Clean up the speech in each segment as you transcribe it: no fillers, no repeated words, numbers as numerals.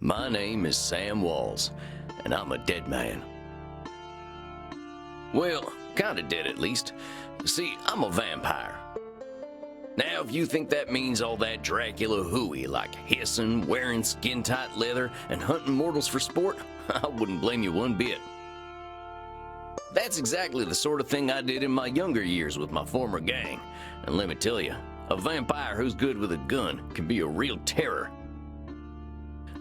My name is Sam Walls, and I'm a dead man. Well, kinda dead at least. See, I'm a vampire. Now, if you think that means all that Dracula hooey, like hissing, wearing skin-tight leather, and hunting mortals for sport, I wouldn't blame you one bit. That's exactly the sort of thing I did in my younger years with my former gang. And let me tell you, a vampire who's good with a gun can be a real terror.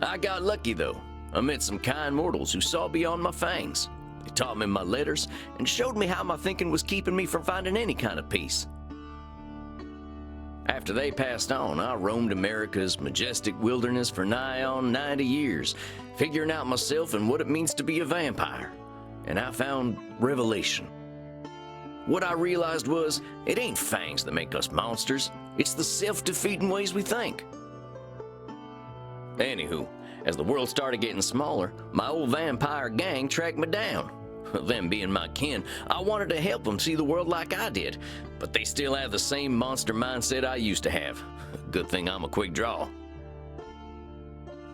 I got lucky though. I met some kind mortals who saw beyond my fangs. They taught me my letters and showed me how my thinking was keeping me from finding any kind of peace. After they passed on, I roamed America's majestic wilderness for nigh on 90 years, figuring out myself and what it means to be a vampire. And I found revelation. What I realized was, it ain't fangs that make us monsters. It's the self-defeating ways we think. Anywho, as the world started getting smaller, my old vampire gang tracked me down. Them being my kin, I wanted to help them see the world like I did, but they still have the same monster mindset I used to have. Good thing I'm a quick draw.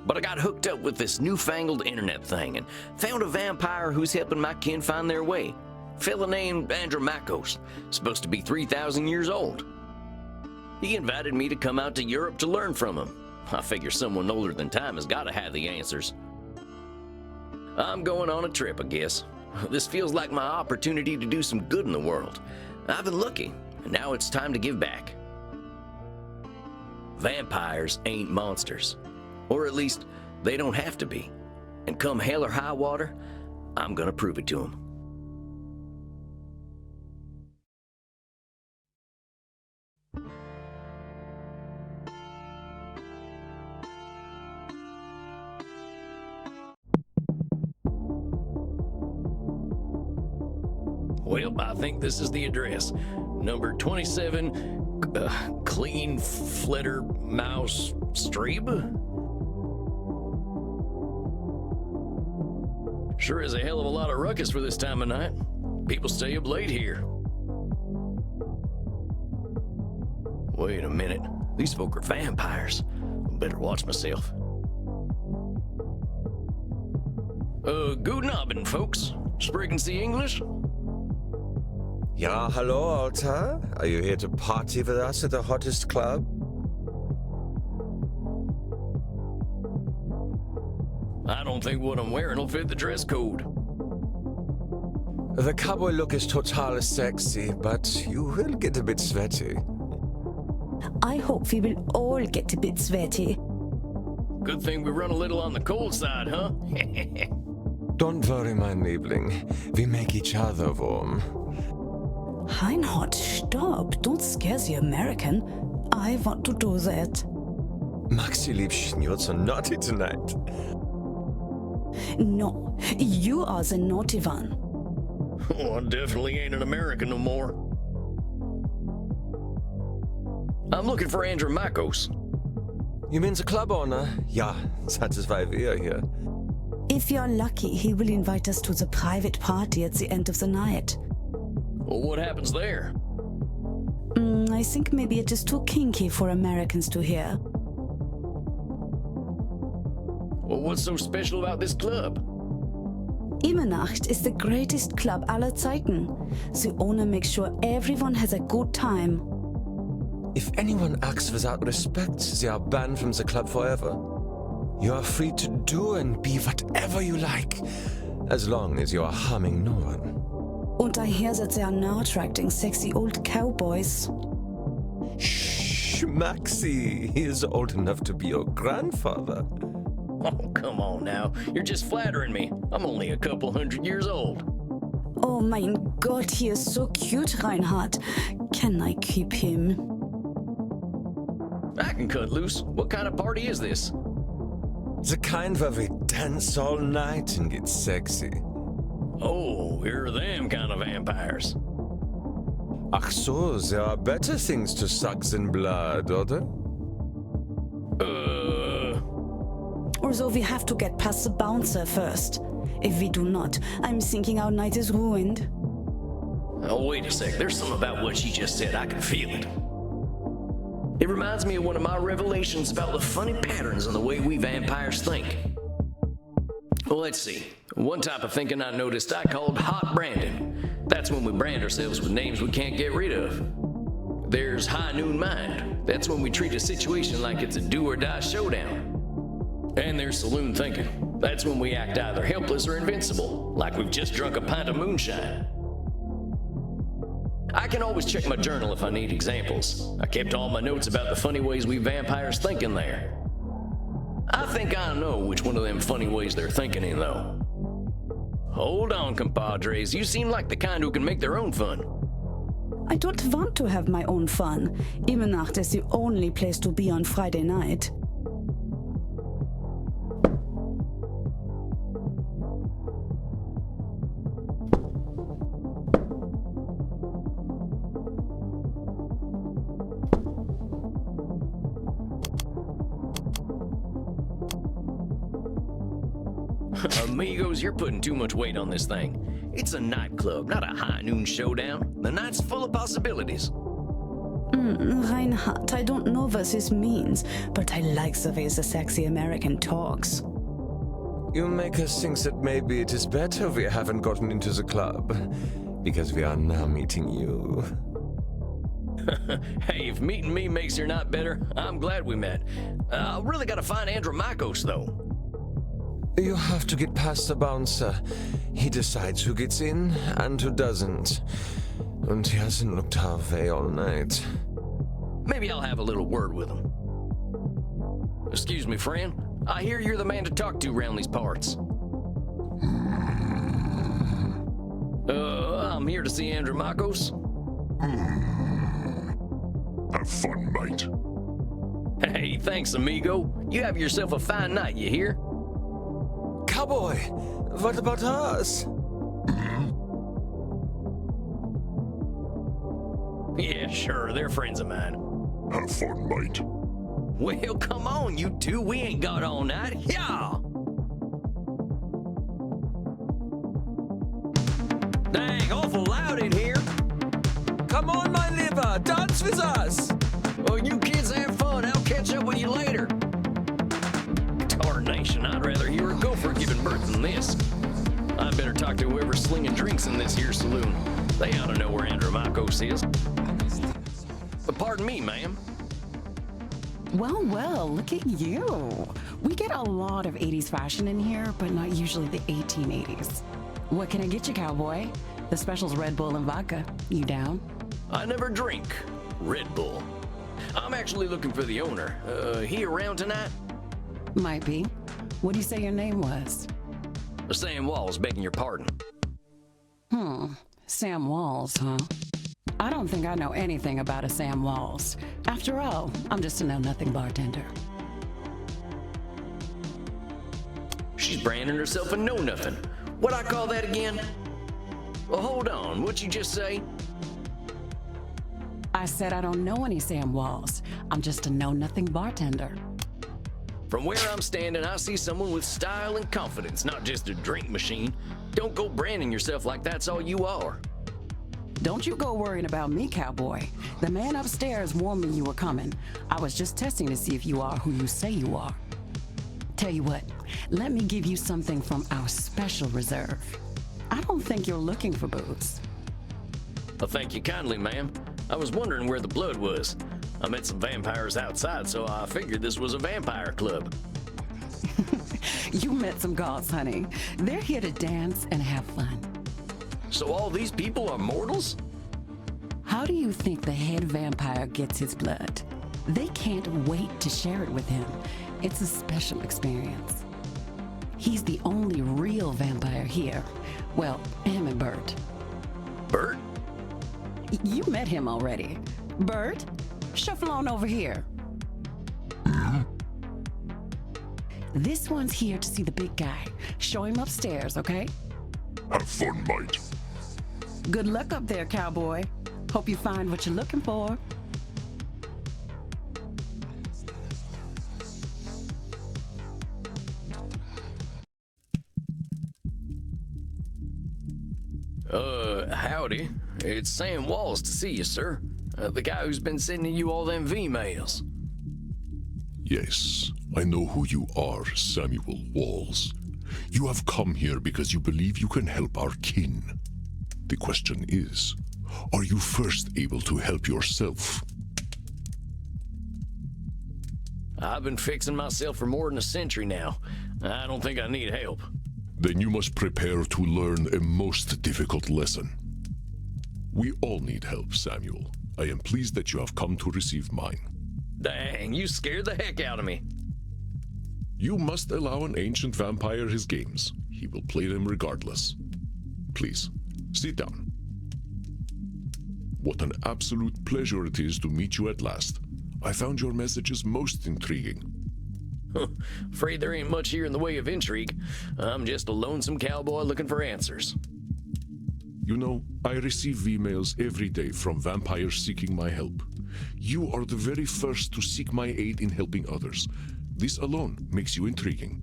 But I got hooked up with this newfangled internet thing and found a vampire who's helping my kin find their way. A fella named Andromachos, supposed to be 3,000 years old. He invited me to come out to Europe to learn from him. I figure someone older than time has got to have the answers. I'm going on a trip, I guess. This feels like my opportunity to do some good in the world. I've been lucky, and now it's time to give back. Vampires ain't monsters. Or at least, they don't have to be. And come hell or high water, I'm gonna prove it to them. Well, I think this is the address. Number 27, Clean Flitter Mouse Street. Sure is a hell of a lot of ruckus for this time of night. People stay up late here. Wait a minute. These folk are vampires. Better watch myself. Guten Abend, folks. Sprechen Sie English? Ja, hello, Alta. Are you here to party with us at the hottest club? I don't think what I'm wearing will fit the dress code. The cowboy look is totally sexy, but you will get a bit sweaty. I hope we will all get a bit sweaty. Good thing we run a little on the cold side, huh? Don't worry, my Liebling. We make each other warm. Reinhard, stop. Don't scare the American. I want to do that. Maxi Liebchen, you're so naughty tonight. No, you are the naughty one. Oh, I definitely ain't an American no more. I'm looking for Andromachos. You mean the club owner? Ja, that is why we are here. If you're lucky, he will invite us to the private party at the end of the night. Well, what happens there? I think maybe it is too kinky for Americans to hear. Well, what's so special about this club? Immernacht is the greatest club aller Zeiten. The owner makes sure everyone has a good time. If anyone acts without respect, they are banned from the club forever. You are free to do and be whatever you like, as long as you are harming no one. And I hear that they are now attracting sexy old cowboys. Shh, Maxi, he is old enough to be your grandfather. Oh, come on now. You're just flattering me. I'm only a couple 100 years old. Oh mein Gott, he is so cute, Reinhard. Can I keep him? I can cut loose. What kind of party is this? The kind where we dance all night and get sexy. Oh, you're them kind of vampires. Ach so, there are better things to suck than blood, oder? Although we have to get past the bouncer first. If we do not, I'm thinking our night is ruined. Oh, wait a sec. There's something about what she just said. I can feel it. It reminds me of one of my revelations about the funny patterns in the way we vampires think. Well, let's see. One type of thinking I noticed I called hot branding. That's when we brand ourselves with names we can't get rid of. There's high noon mind. That's when we treat a situation like it's a do-or-die showdown. And there's saloon thinking. That's when we act either helpless or invincible, like we've just drunk a pint of moonshine. I can always check my journal if I need examples. I kept all my notes about the funny ways we vampires think in there. I think I know which one of them funny ways they're thinking in, though. Hold on, compadres. You seem like the kind who can make their own fun. I don't want to have my own fun. Immernacht is the only place to be on Friday night. Amigos, you're putting too much weight on this thing. It's a nightclub, not a high noon showdown. The night's full of possibilities. Reinhard, I don't know what this means, but I like the way the sexy American talks. You make us think that maybe it is better we haven't gotten into the club, because we are now meeting you. Hey, if meeting me makes your night better, I'm glad we met. I really gotta find Andromachos, though. You have to get past the bouncer. He decides who gets in and who doesn't. And he hasn't looked our way all night. Maybe I'll have a little word with him. Excuse me, friend. I hear you're the man to talk to around these parts. I'm here to see Andromachos. Have fun, mate. Hey, thanks, amigo. You have yourself a fine night, you hear? Cowboy, what about us? Yeah, sure, they're friends of mine. Have fun, mate. Well, come on, you two. We ain't got all night. Yeah! Dang, awful loud in here. Come on, my liver, dance with us! Oh, you kids have fun. I'll catch up with you later. Tarnation, I'd rather hear a gopher giving birth than this. I better talk to whoever's slinging drinks in this here saloon. They ought to know where Andromachos is. Pardon me, ma'am. Well, well, look at you. We get a lot of 80s fashion in here, but not usually the 1880s. What can I get you, cowboy? The special's Red Bull and vodka. You down? I never drink Red Bull. I'm actually looking for the owner. He around tonight? Might be. What do you say your name was? Sam Walls, begging your pardon. Sam Walls, huh? I don't think I know anything about a Sam Walls. After all, I'm just a know-nothing bartender. She's branding herself a know-nothing. What'd I call that again? Well, hold on. What'd you just say? I said I don't know any Sam Walls. I'm just a know-nothing bartender. From where I'm standing, I see someone with style and confidence, not just a drink machine. Don't go branding yourself like that's all you are. Don't you go worrying about me, cowboy. The man upstairs warned me you were coming. I was just testing to see if you are who you say you are. Tell you what, let me give you something from our special reserve. I don't think you're looking for booze. Well, thank you kindly, ma'am. I was wondering where the blood was. I met some vampires outside, so I figured this was a vampire club. You met some gods, honey. They're here to dance and have fun. So all these people are mortals? How do you think the head vampire gets his blood? They can't wait to share it with him. It's a special experience. He's the only real vampire here. Well, him and Bert. Bert? You met him already. Bert, shuffle on over here. This one's here to see the big guy. Show him upstairs, okay? Have fun, mate. Good luck up there, cowboy. Hope you find what you're looking for. Howdy. It's Sam Walls to see you, sir. The guy who's been sending you all them V-mails. Yes, I know who you are, Samuel Walls. You have come here because you believe you can help our kin. The question is, are you first able to help yourself? I've been fixing myself for more than a century now. I don't think I need help. Then you must prepare to learn a most difficult lesson. We all need help, Samuel. I am pleased that you have come to receive mine. Dang, you scared the heck out of me. You must allow an ancient vampire his games. He will play them regardless. Please, sit down. What an absolute pleasure it is to meet you at last. I found your messages most intriguing. Afraid there ain't much here in the way of intrigue. I'm just a lonesome cowboy looking for answers. You know, I receive emails every day from vampires seeking my help. You are the very first to seek my aid in helping others. This alone makes you intriguing.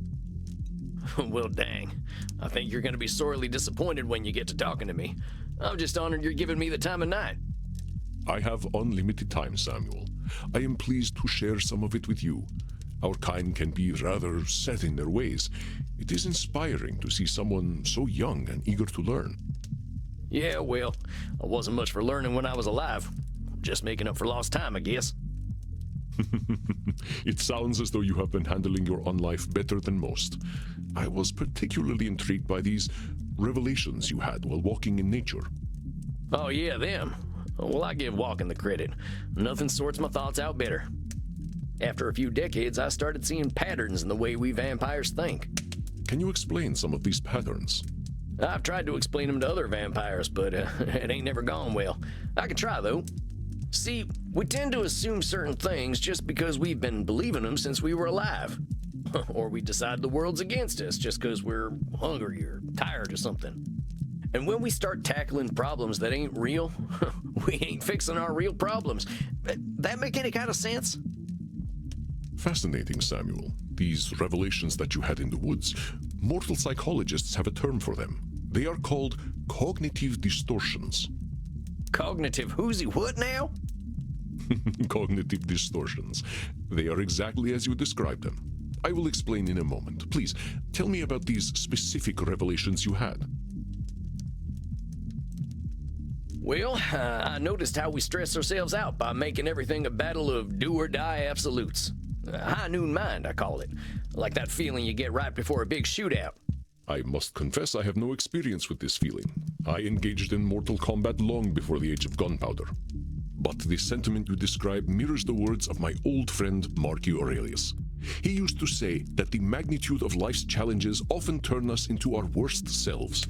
Well, dang. I think you're gonna be sorely disappointed when you get to talking to me. I'm just honored you're giving me the time of night. I have unlimited time, Samuel. I am pleased to share some of it with you. Our kind can be rather set in their ways. It is inspiring to see someone so young and eager to learn. Yeah, well, I wasn't much for learning when I was alive. Just making up for lost time, I guess. It sounds as though you have been handling your own life better than most. I was particularly intrigued by these revelations you had while walking in nature. Oh yeah, them. Well, I give walking the credit. Nothing sorts my thoughts out better. After a few decades, I started seeing patterns in the way we vampires think. Can you explain some of these patterns? I've tried to explain them to other vampires, but it ain't never gone well. I can try, though. See, we tend to assume certain things just because we've been believing them since we were alive. Or we decide the world's against us just because we're hungry or tired or something. And when we start tackling problems that ain't real, we ain't fixing our real problems. That make any kind of sense? Fascinating, Samuel. These revelations that you had in the woods, mortal psychologists have a term for them. They are called cognitive distortions. Cognitive whoozy what now? Cognitive distortions. They are exactly as you described them. I will explain in a moment. Please, tell me about these specific revelations you had. Well, I noticed how we stress ourselves out by making everything a battle of do-or-die absolutes. High noon mind, I call it. Like that feeling you get right before a big shootout. I must confess I have no experience with this feeling. I engaged in mortal combat long before the age of gunpowder. But the sentiment you describe mirrors the words of my old friend Marcus Aurelius. He used to say that the magnitude of life's challenges often turn us into our worst selves.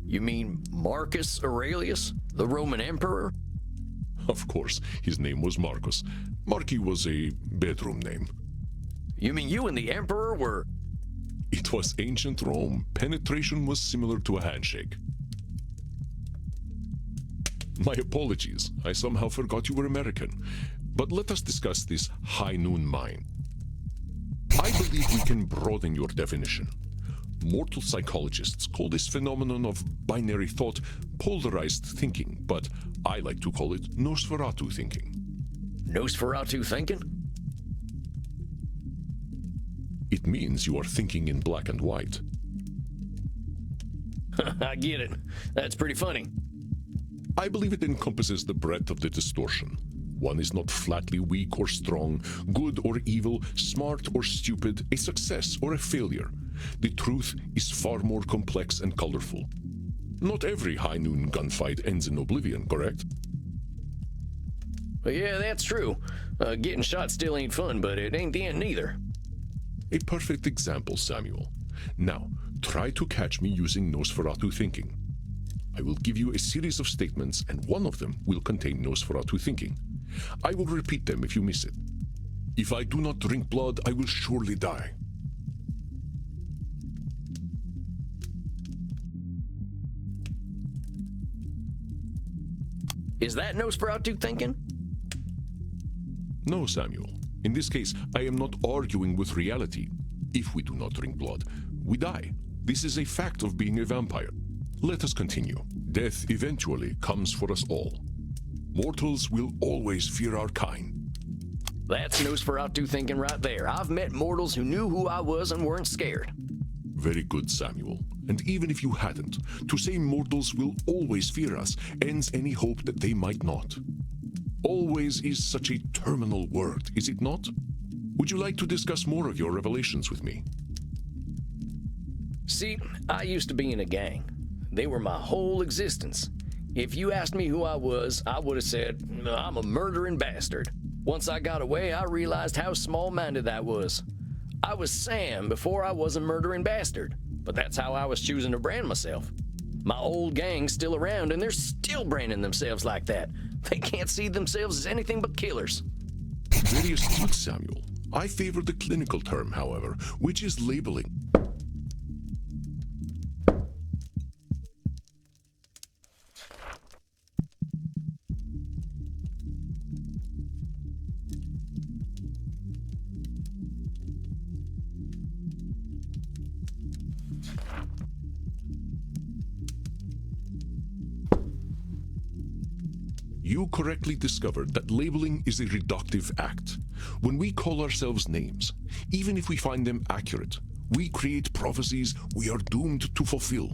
You mean Marcus Aurelius, the Roman emperor? Of course, his name was Marcus. Marcus was a bedroom name. You mean you and the emperor were... It was ancient Rome. Penetration was similar to a handshake. My apologies. I somehow forgot you were American. But let us discuss this high noon mind. I believe we can broaden your definition. Mortal psychologists call this phenomenon of binary thought polarized thinking, but I like to call it Nosferatu thinking. Nosferatu thinking? It means you are thinking in black and white. I get it. That's pretty funny. I believe it encompasses the breadth of the distortion. One is not flatly weak or strong, good or evil, smart or stupid, a success or a failure. The truth is far more complex and colorful. Not every high noon gunfight ends in oblivion, correct? Yeah, that's true. Getting shot still ain't fun, but it ain't the end neither. A perfect example, Samuel. Now, try to catch me using Nosferatu thinking. I will give you a series of statements, and one of them will contain Nosferatu thinking. I will repeat them if you miss it. If I do not drink blood, I will surely die. Is that Nosferatu thinking? No, Samuel. In this case, I am not arguing with reality. If we do not drink blood, we die. This is a fact of being a vampire. Let us continue. Death eventually comes for us all. Mortals will always fear our kind. That's Nosferatu thinking right there. I've met mortals who knew who I was and weren't scared. Very good, Samuel. And even if you hadn't, to say mortals will always fear us ends any hope that they might not. Always is such a terminal word, is it not? Would you like to discuss more of your revelations with me? See, I used to be in a gang. They were my whole existence. If you asked me who I was, I would have said, I'm a murdering bastard. Once I got away, I realized how small-minded that was. I was Sam before I was a murdering bastard, but that's how I was choosing to brand myself. My old gang's still around, and they're still branding themselves like that. They can't see themselves as anything but killers. Very astute, Samuel. I favor the clinical term, however, which is labeling. You correctly discovered that labeling is a reductive act. When we call ourselves names, even if we find them accurate, we create prophecies we are doomed to fulfill.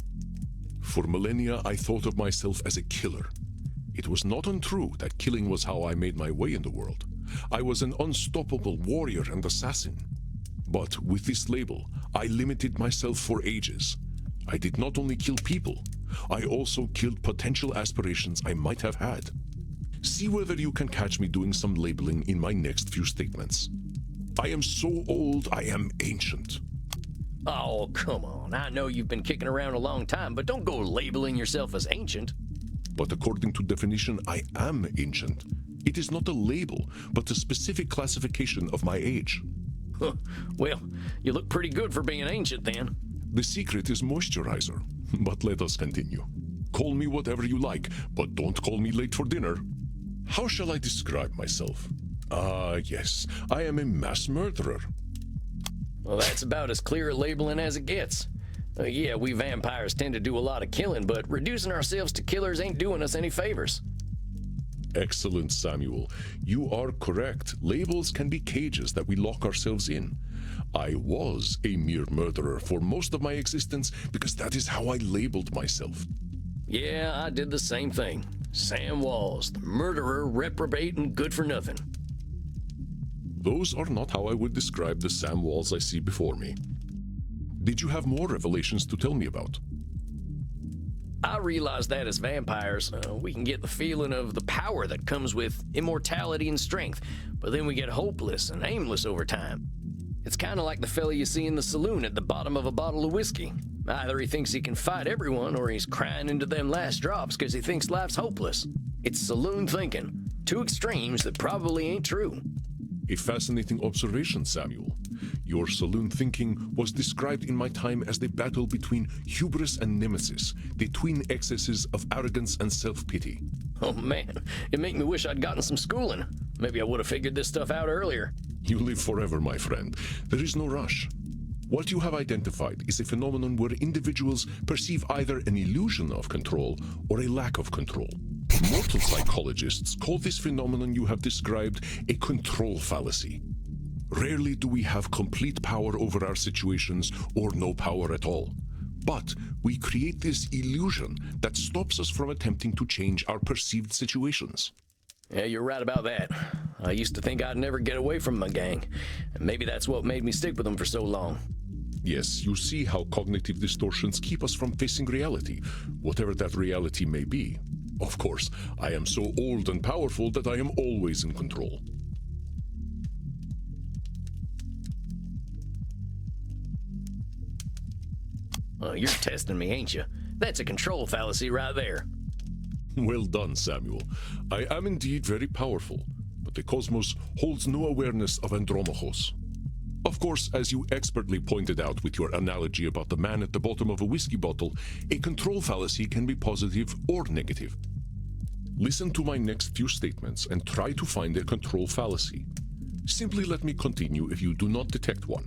For millennia, I thought of myself as a killer. It was not untrue that killing was how I made my way in the world. I was an unstoppable warrior and assassin. But with this label, I limited myself for ages. I did not only kill people, I also killed potential aspirations I might have had. See whether you can catch me doing some labeling in my next few statements. I am so old, I am ancient. Oh, come on. I know you've been kicking around a long time, but don't go labeling yourself as ancient. But according to definition, I am ancient. It is not a label, but a specific classification of my age. Huh. Well, you look pretty good for being ancient then. The secret is moisturizer. But let us continue. Call me whatever you like, but don't call me late for dinner. How shall I describe myself? Yes, I am a mass murderer. Well, that's about as clear a labeling as it gets. Yeah, we vampires tend to do a lot of killing, but reducing ourselves to killers ain't doing us any favors. Excellent, Samuel. You are correct. Labels can be cages that we lock ourselves in. I was a mere murderer for most of my existence because that is how I labeled myself. Yeah, I did the same thing. Sam Walls, the murderer, reprobate, and good for nothing. Those are not how I would describe the Sam Walls I see before me. Did you have more revelations to tell me about? I realized that as vampires, we can get the feeling of the power that comes with immortality and strength, but then we get hopeless and aimless over time. It's kind of like the fella you see in the saloon at the bottom of a bottle of whiskey. Either he thinks he can fight everyone, or he's crying into them last drops because he thinks life's hopeless. It's saloon thinking. Two extremes that probably ain't true. A fascinating observation, Samuel. Your saloon thinking was described in my time as the battle between hubris and nemesis, the twin excesses of arrogance and self-pity. Oh man, it make me wish I'd gotten some schooling. Maybe I would have figured this stuff out earlier. You live forever, my friend. There is no rush. What you have identified is a phenomenon where individuals perceive either an illusion of control or a lack of control. Mortal psychologists call this phenomenon you have described a control fallacy. Rarely do we have complete power over our situations or no power at all. But we create this illusion that stops us from attempting to change our perceived situations. Yeah, you're right about that. I used to think I'd never get away from my gang, and maybe that's what made me stick with them for so long. Yes, you see how cognitive distortions keep us from facing reality, whatever that reality may be. Of course, I am so old and powerful that I am always in control. You're testing me, ain't you? That's a control fallacy right there. Well done, Samuel. I am indeed very powerful, but the cosmos holds no awareness of Andromachos. Of course, as you expertly pointed out with your analogy about the man at the bottom of a whiskey bottle, a control fallacy can be positive or negative. Listen to my next few statements and try to find a control fallacy. Simply let me continue if you do not detect one.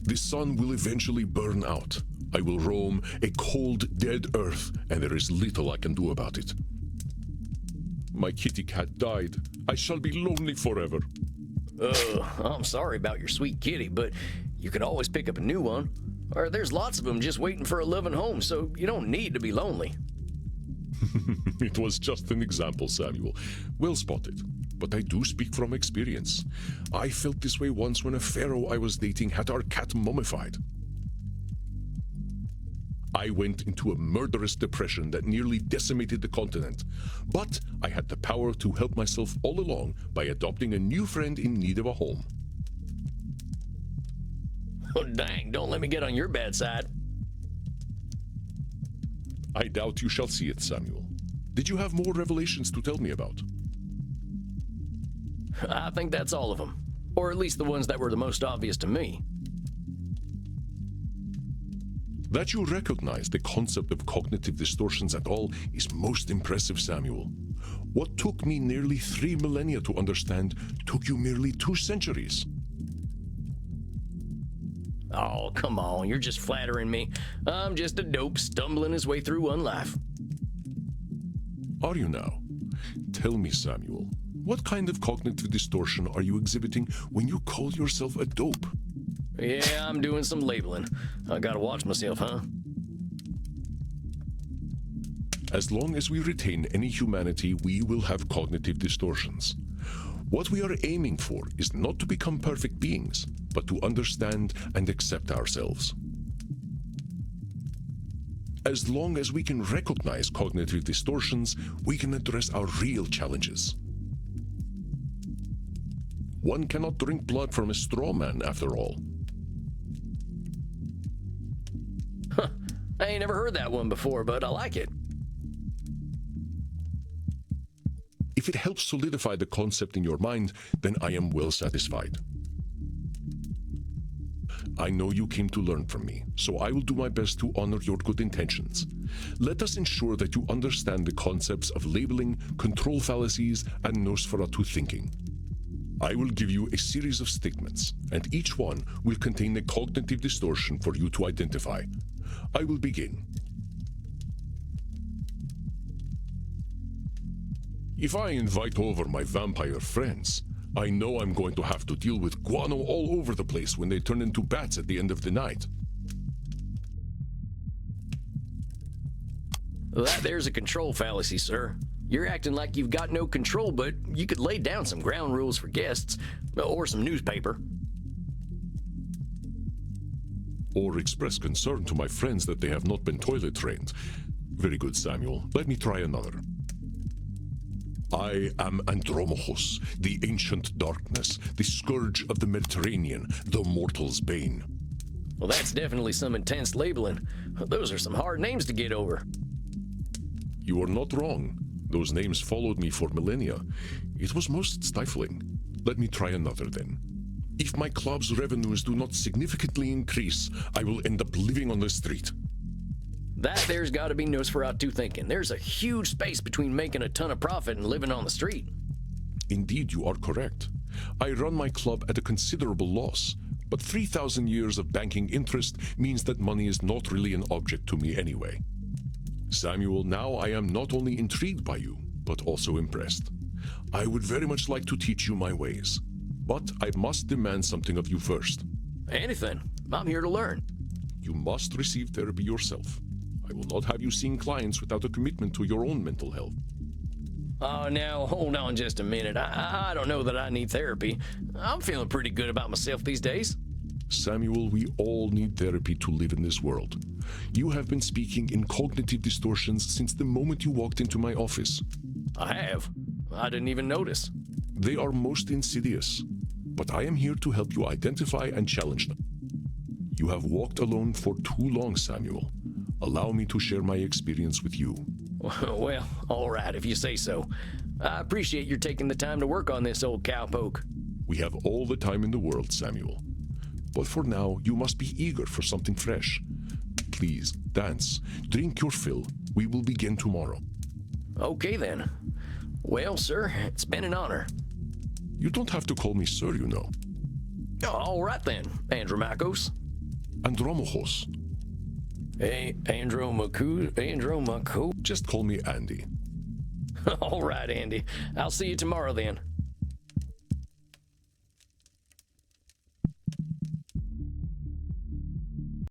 The sun will eventually burn out. I will roam a cold, dead earth, and there is little I can do about it. My kitty cat died. I shall be lonely forever. I'm sorry about your sweet kitty, but you can always pick up a new one. Or there's lots of them just waiting for a loving home, so you don't need to be lonely. It was just an example, Samuel. Well spotted. But I do speak from experience. I felt this way once when a pharaoh I was dating had our cat mummified. I went into a murderous depression that nearly decimated the continent. But I had the power to help myself all along by adopting a new friend in need of a home. Oh, dang, don't let me get on your bad side. I doubt you shall see it, Samuel. Did you have more revelations to tell me about? I think that's all of them. Or at least the ones that were the most obvious to me. That you recognize the concept of cognitive distortions at all is most impressive, Samuel. What took me nearly 3 millennia to understand took you merely 2 centuries. Oh, come on, you're just flattering me. I'm just a dope stumbling his way through one life. Are you now? Tell me, Samuel, what kind of cognitive distortion are you exhibiting when you call yourself a dope? Yeah, I'm doing some labeling. I gotta watch myself, huh? As long as we retain any humanity, we will have cognitive distortions. What we are aiming for is not to become perfect beings, but to understand and accept ourselves. As long as we can recognize cognitive distortions, we can address our real challenges. One cannot drink blood from a straw man, after all. Huh. I ain't never heard that one before, but I like it. If it helps solidify the concept in your mind, then I am well satisfied. I know you came to learn from me, so I will do my best to honor your good intentions. Let us ensure that you understand the concepts of labeling, control fallacies, and Nosferatu thinking. I will give you a series of statements, and each one will contain a cognitive distortion for you to identify. I will begin. If I invite over my vampire friends, I know I'm going to have to deal with guano all over the place when they turn into bats at the end of the night. That there's a control fallacy, sir. You're acting like you've got no control, but you could lay down some ground rules for guests, or some newspaper. Or express concern to my friends that they have not been toilet trained. Very good, Samuel. Let me try another. I am Andromachus, the ancient darkness, the scourge of the Mediterranean, the mortal's bane. Well, that's definitely some intense labeling. Those are some hard names to get over. You are not wrong. Those names followed me for millennia. It was most stifling. Let me try another then. If my club's revenues do not significantly increase, I will end up living on the street. That there's got to be Nosferatu thinking. There's a huge space between making a ton of profit and living on the street. Indeed, you are correct. I run my club at a considerable loss, but 3,000 years of banking interest means that money is not really an object to me anyway. Samuel, now I am not only intrigued by you, but also impressed. I would very much like to teach you my ways, but I must demand something of you first. Anything. I'm here to learn. You must receive therapy yourself. I will not have you seeing clients without a commitment to your own mental health. Oh, now, hold on just a minute. I don't know that I need therapy. I'm feeling pretty good about myself these days. Samuel, we all need therapy to live in this world. You have been speaking in cognitive distortions since the moment you walked into my office. I have. I didn't even notice. They are most insidious, but I am here to help you identify and challenge them. You have walked alone for too long, Samuel. Allow me to share my experience with you. Well, all right, if you say so. I appreciate your taking the time to work on this, old cowpoke. We have all the time in the world, Samuel. But for now, you must be eager for something fresh. Please, dance, drink your fill. We will begin tomorrow. Okay, then. Well, sir, it's been an honor. You don't have to call me sir, you know. All right, then, Andromachos. Andromachos. Hey, Andromaco. Just call me Andy. All right, Andy. I'll see you tomorrow then.